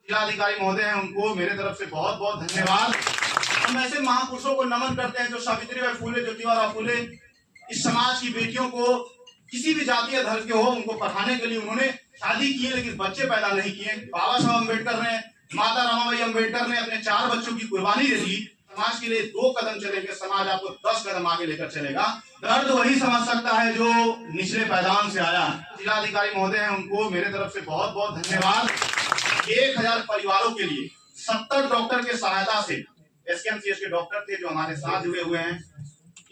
जिलाधिकारी महोदय हैं, उनको मेरे तरफ से बहुत बहुत धन्यवाद। हम ऐसे महापुरुषों को नमन करते हैं जो सावित्रीबाई फुले, ज्योतिबा फुले इस समाज की बेटियों को किसी भी जाति या धर्म के हो उनको पढ़ाने के लिए उन्होंने शादी की है लेकिन बच्चे पैदा नहीं किए। बाबा साहब अम्बेडकर ने, माता रमाबाई अम्बेडकर ने अपने 4 बच्चों की कुर्बानी दे दी। समाज के लिए 2 कदम चलेंगे, समाज आपको 10 कदम आगे लेकर चलेगा। दर्द वही समझ सकता है जो निचले पैदान से आया। जिलाधिकारी महोदय हैं, उनको मेरे तरफ से बहुत बहुत धन्यवाद। 1000 परिवारों के लिए 70 डॉक्टर के सहायता से, एसकेएमसीएच के डॉक्टर थे जो हमारे साथ जुड़े हुए हैं,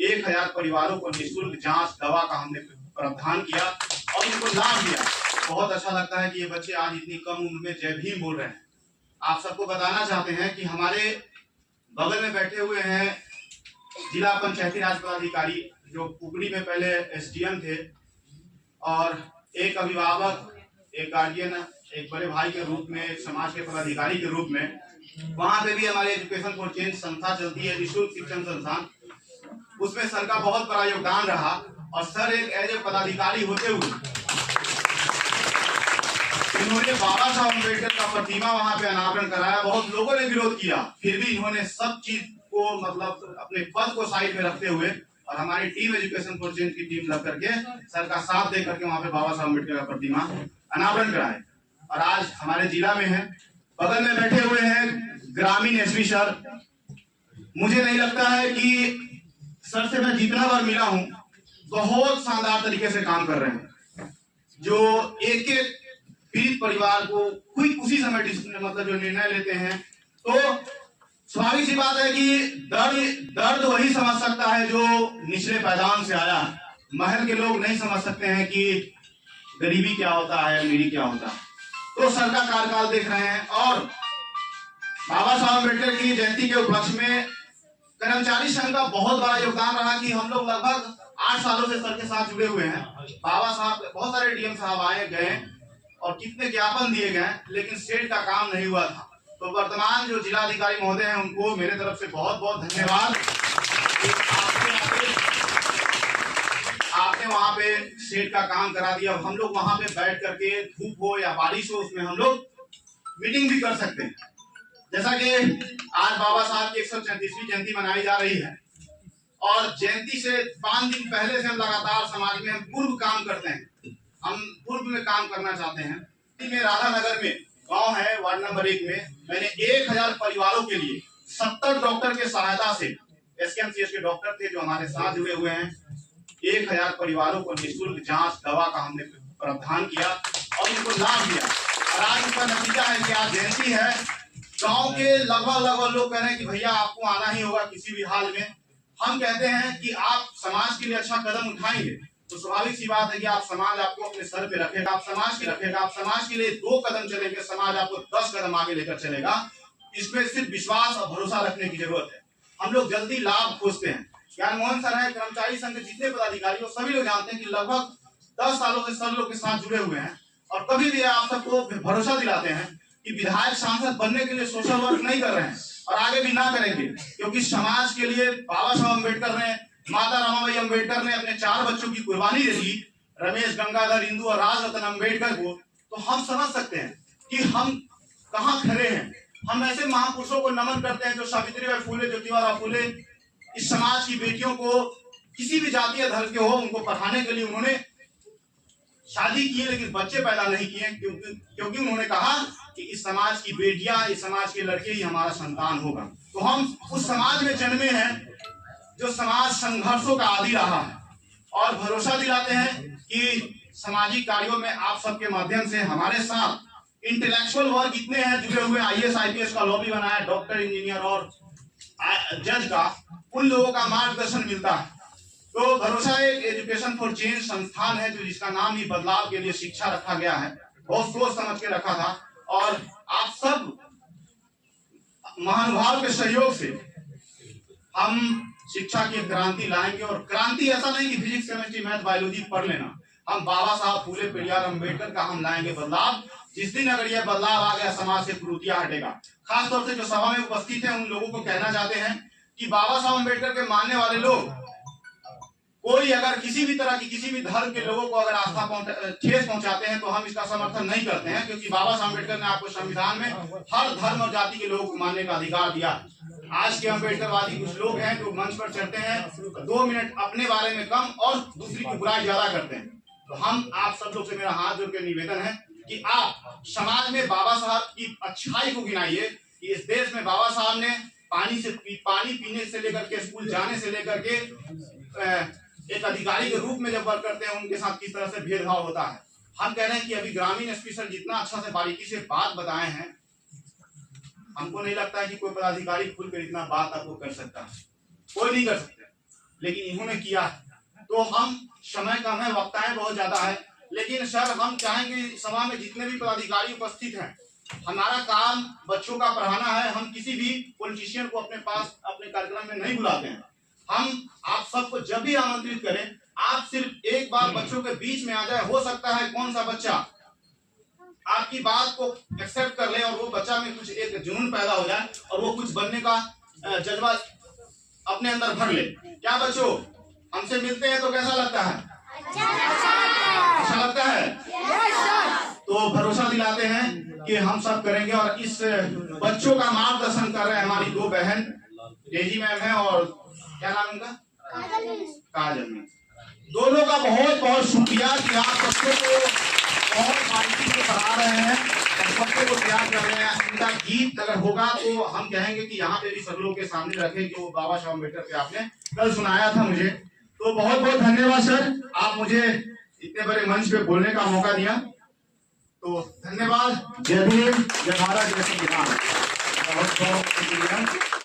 1000 परिवारों को निःशुल्क जांच दवा का हमने प्रावधान किया और उनको लाभ दिया। बहुत अच्छा लगता है कि ये बच्चे आज इतनी कम उम्र में जय भीम बोल रहे हैं। आप सबको बताना चाहते हैं कि हमारे बगल में बैठे हुए हैं जिला पंचायती राज पदाधिकारी जो कुकड़ी में पहले एसडीएम थे, और एक अभिभावक, एक गार्जियन, एक बड़े भाई के रूप में, एक समाज के पदाधिकारी के रूप में। वहां पे भी हमारे एजुकेशन फॉर चेंज संस्था चलती है, निःशुल्क शिक्षण संस्थान। उसमें सर का बहुत बड़ा योगदान रहा और सर एक एज ए पदाधिकारी होते हुए इन्होंने बाबा साहब अम्बेडकर का प्रतिमा वहां पे अनावरण कराया। बहुत लोगों ने विरोध किया, फिर भी इन्होंने सब चीज को मतलब अपने पद को साइड में रखते हुए और हमारी टीम एजुकेशन फॉर चेंज की टीम लग करके सर का साथ दे करके वहां पे बाबा साहब अम्बेडकर का प्रतिमा अनावरण कराए और आज हमारे जिला में है। बगल में बैठे हुए हैं ग्रामीण एसपी सर। मुझे नहीं लगता है कि सर से मैं जितना बार मिला हूं बहुत शानदार तरीके से काम कर रहे हैं, जो एक एक पीड़ित परिवार को क्विक उसी समय मतलब जो निर्णय लेते हैं। तो स्वाभाविक सी बात है कि दर्द वही समझ सकता है जो निचले पैदान से आया। महल के लोग नहीं समझ सकते हैं कि गरीबी क्या होता है, अमीरी क्या होता है। तो सर का कार्यकाल देख रहे हैं और बाबा साहब अम्बेडकर की जयंती के उपलक्ष्य में कर्मचारी संघ का बहुत बड़ा योगदान रहा कि हम लोग लगभग 8 सालों से सर के साथ जुड़े हुए हैं। बाबा साहब, बहुत सारे डीएम साहब आए गए और कितने ज्ञापन दिए गए, लेकिन स्टेट का काम नहीं हुआ था। तो वर्तमान जो जिलाधिकारी महोदय हैं, उनको मेरे तरफ से बहुत बहुत धन्यवाद। आपने वहां पे स्टेट का काम करा दिया। हम लोग वहां पे बैठ करके धूप हो या बारिश हो उसमें हम लोग मीटिंग भी कर सकते हैं। जैसा कि आज बाबा साहब की 134वीं जयंती मनाई जा रही है और जयंती से 5 दिन पहले से हम लगातार समाज में हम पूर्व काम करते हैं। हम पूर्व में काम करना चाहते हैं। में राधा नगर में गांव है, वार्ड नंबर 1 में मैंने 1000 परिवारों के लिए 70 डॉक्टर के सहायता से, एसकेएमसीएच के डॉक्टर थे जो हमारे साथ जुड़े हुए हैं, 1000 परिवारों को निःशुल्क जांच दवा का हमने प्रावधान किया और उनको लाभ दिया। और आज उसका नतीजा है कि आज जयंती है। गांव के लगभग लोग कह रहे हैं कि भैया आपको आना ही होगा किसी भी हाल में। हम कहते हैं कि आप समाज के लिए अच्छा कदम उठाएंगे तो स्वाभाविक सी बात है कि आप समाज आपको अपने सर पे रखेगा, आप समाज के लिए 2 कदम चलेंगे, समाज आपको 10 कदम आगे लेकर चलेगा। इसमें सिर्फ विश्वास और भरोसा रखने की जरूरत है। हम लोग जल्दी लाभ खोजते हैं। ज्ञान मोहन सर है, कर्मचारी संघ के जितने पदाधिकारी सभी लोग जानते हैं कि लगभग 10 सालों से सर लोग के साथ जुड़े हुए हैं और कभी भी आप सबको भरोसा दिलाते हैं कि विधायक सांसद बनने के लिए सोशल वर्क नहीं कर रहे हैं और आगे भी ना करेंगे, क्योंकि समाज के लिए बाबा साहब अम्बेडकर ने, माता रमाबाई अम्बेडकर ने अपने 4 बच्चों की कुर्बानी दे दी, रमेश, गंगाधर, इंदु और राजरत्न अम्बेडकर को। तो हम समझ सकते हैं कि हम कहां खड़े हैं। हम ऐसे महापुरुषों को नमन करते हैं जो सावित्रीबाई फुले, ज्योतिबा फुले इस समाज की बेटियों को किसी भी जाति या धर्म के हो उनको पढ़ाने के लिए उन्होंने शादी की लेकिन बच्चे पैदा नहीं किए, क्योंकि उन्होंने कहा कि इस समाज की बेटियां, इस समाज के लड़के ही हमारा संतान होगा। तो हम उस समाज में जन्मे हैं जो समाज संघर्षों का आदि रहा है और भरोसा दिलाते हैं कि सामाजिक कार्यों में आप सबके माध्यम से हमारे साथ इंटेलेक्चुअल वर्ग इतने हैं जुड़े हुए, आईएएस आईपीएस का लॉबी बनाया, डॉक्टर, इंजीनियर और जज का, उन लोगों का मार्गदर्शन मिलता है। तो भरोसा एक एजुकेशन फॉर चेंज संस्थान है जो जिसका नाम ही बदलाव के लिए शिक्षा रखा गया है। बहुत सोच समझ के रखा था और आप सब महानुभाव के सहयोग से हम शिक्षा की क्रांति लाएंगे। और क्रांति ऐसा नहीं कि फिजिक्स, केमिस्ट्री, मैथ, बायोलॉजी पढ़ लेना। हम बाबा साहब फुले, पेरियार, अम्बेडकर का हम लाएंगे बदलाव। जिस दिन अगर यह बदलाव आ गया, समाज से कुरीतियां हटेगा। खासतौर से जो सभा में उपस्थित है उन लोगों को कहना चाहते हैं कि बाबा साहब अम्बेडकर के मानने वाले लोग कोई अगर किसी भी तरह की किसी भी धर्म के लोगों को अगर ठेस पहुंचाते हैं तो हम इसका समर्थन नहीं करते हैं, क्योंकि बाबा साहब अम्बेडकर ने आपको संविधान में हर धर्म और जाति के लोगों को मानने का अधिकार दिया। आज के अम्बेडकरवादी कुछ लोग हैं जो मंच पर चढ़ते हैं, 2 मिनट अपने बारे में कम और दूसरी की बुराई ज्यादा करते हैं। तो हम आप सब लोग से मेरा हाथ जोड़ के निवेदन है कि आप समाज में बाबा साहब की अच्छाई को गिनाइए कि इस देश में बाबा साहब ने पानी पीने से लेकर के स्कूल जाने से लेकर के एक अधिकारी के रूप में जब वर्क करते हैं उनके साथ किस तरह से भेदभाव होता है। हम कह रहे हैं कि अभी ग्रामीण एसपी सर जितना अच्छा से बारीकी से बात बताए हैं, हमको नहीं लगता है कि कोई पदाधिकारी खुलकर इतना बात आपको कर सकता है, कोई नहीं कर सकते, लेकिन इन्होंने किया है। तो हम समय कम है, वक्ताएं बहुत ज्यादा है, लेकिन सर हम चाहेंगे सभा में जितने भी पदाधिकारी उपस्थित हैं, हमारा काम बच्चों का पढ़ाना है। हम किसी भी पॉलिटिशियन को अपने पास अपने कार्यक्रम में नहीं बुलाते हैं। हम आप सबको जब भी आमंत्रित करें, आप सिर्फ एक बार बच्चों के बीच में आ जाए। हो सकता है कौन सा बच्चा आपकी बात को एक्सेप्ट कर ले और वो बच्चा में कुछ एक जुनून पैदा हो जाए और वो कुछ बनने का जज्बा अपने अंदर भर ले। क्या बच्चों, हमसे मिलते हैं तो कैसा लगता है? अच्छा लगता है। तो भरोसा दिलाते हैं कि हम सब करेंगे। और इस बच्चों का मार्गदर्शन कर रहे हैं हमारी 2 बहन तेजी मैम है और क्या नाम उनका? काजल मैम। दोनों का बहुत बहुत शुक्रिया कि आप बच्चों को बहुत बारीकी से पढ़ा रहे हैं, बच्चों को तैयार कर रहे हैं। इनका गीत अगर होगा तो हम कहेंगे कि यहाँ पे भी सब लोगों के सामने रखें जो बाबा साहब अम्बेडकर पे आपने कल सुनाया था मुझे। तो बहुत बहुत धन्यवाद सर, आप मुझे इतने बड़े मंच पे बोलने का मौका दिया। तो धन्यवाद। जय भीम, जय भारत, जय संविधान। बहुत बहुत शुक्रिया।